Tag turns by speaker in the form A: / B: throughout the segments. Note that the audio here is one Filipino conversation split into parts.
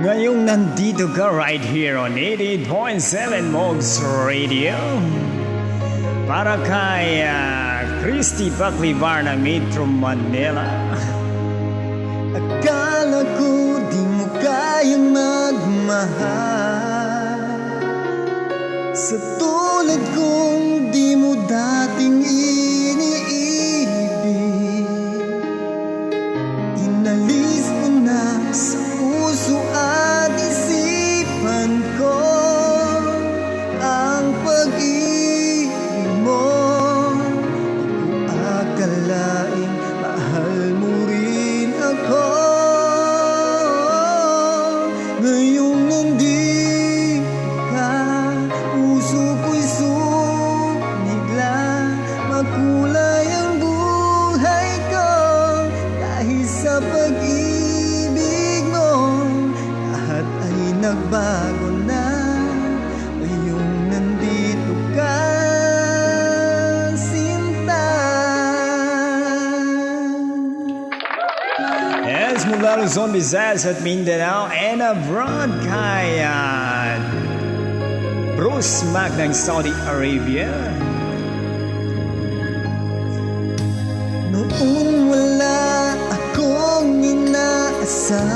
A: Ngayong nandito ka right here on 88.7 Mogs Radio para kay Christy Paclivar ng Metro Manila. Akala ko di mo kayang magmahal, sa tulad kong di mo dating iniibig. Inalis mo na sa puso at isipan ko ang pag-ibig mo. Di ko akalaing mahal mo rin ako. Ngayong nandito ka, puso ko'y sumigla. Makulay ang buhay ko dahil sa pag-ibig mo. Lahat ay nagbago na ngayong nandito ka, sinta. Yes, mula Luzon, Visayas at Mindanao and abroad kay Bruce Mac ng Saudi Arabia. Noong wala akong inaasahan,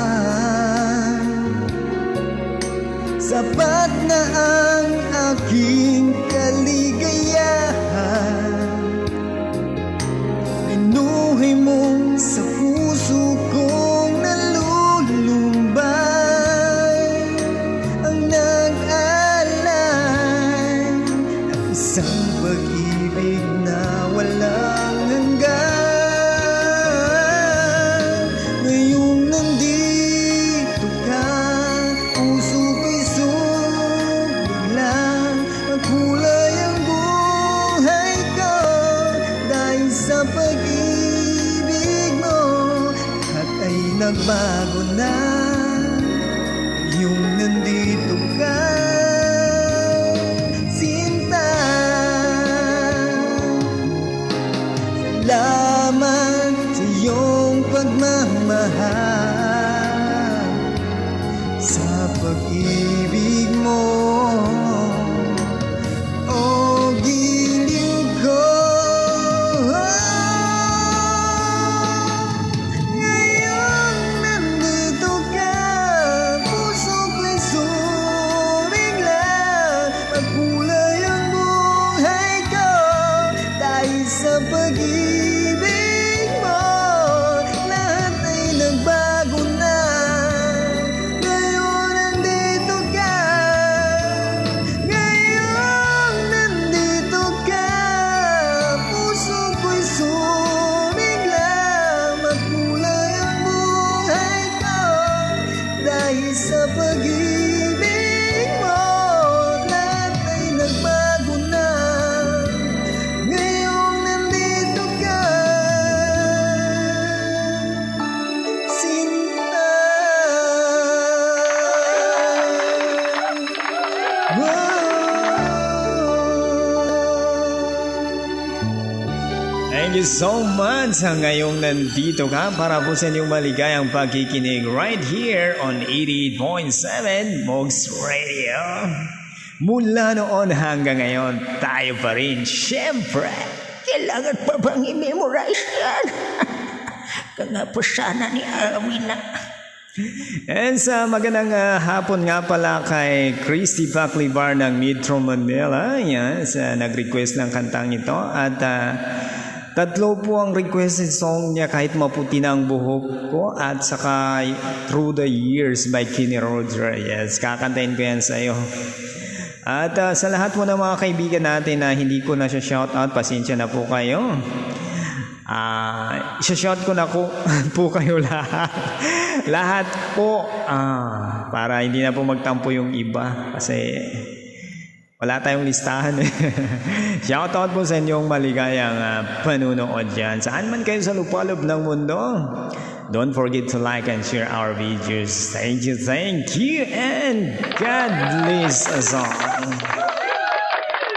A: sapat na ang aking kaligayahan. Binuhay mo sa puso kong nalulumbay, ang nag-alay ng isang pag-ibig na walang hanggan. Ngayong nandito ka, puso ko'y sumiglang. Makulay ang buhay ko dahil sa pag-ibig mo. Lahat ay nagbago na ngayong nandito ka, sinta. Salamat sa iyong pagmamahal, sa pag-ibig mo. O giliw ko, ngayong nandito ka, puso ko'y sumigla. Magkulay ang buhay ko dahil sa pag-ibig mo. Lahat ay nagbago na ngayon nandito ka. Ngayong nandito ka, puso ko'y sumigla. Magkulay ang buhay ko dahil sa pag-ibig mo. Lahat ay nagbago na ngayong nandito ka, sinta. Thank you so much sa ngayong nandito ka para po sa inyong maligayang pagkikinig right here on 88.7 Mogs Radio. Mula noon hanggang ngayon, tayo pa rin. Siyempre, kailangan pa bang i-memorize yan? Kaya po sana ni Awina. And sa magandang hapon nga pala kay Christy Paclivar ng Metro Manila. Yan, nag-request ng kantang ito. At tatlo po ang requested song niya, Kahit Maputi na ang Buhok Ko at saka Through the Years by Kenny Roger. Yes, kakantayin ko yan sa iyo. At sa lahat po ng mga kaibigan natin na hindi ko na siya shout out, pasensya na po kayo. Isa-shout ko na po kayo lahat. Lahat po. Para hindi na po magtampo yung iba. Kasi wala tayong listahan. Shoutout po sa inyong maligayang panunood dyan. Saan man kayo sa lupalop ng mundo. Don't forget to like and share our videos. Thank you, and God bless us all.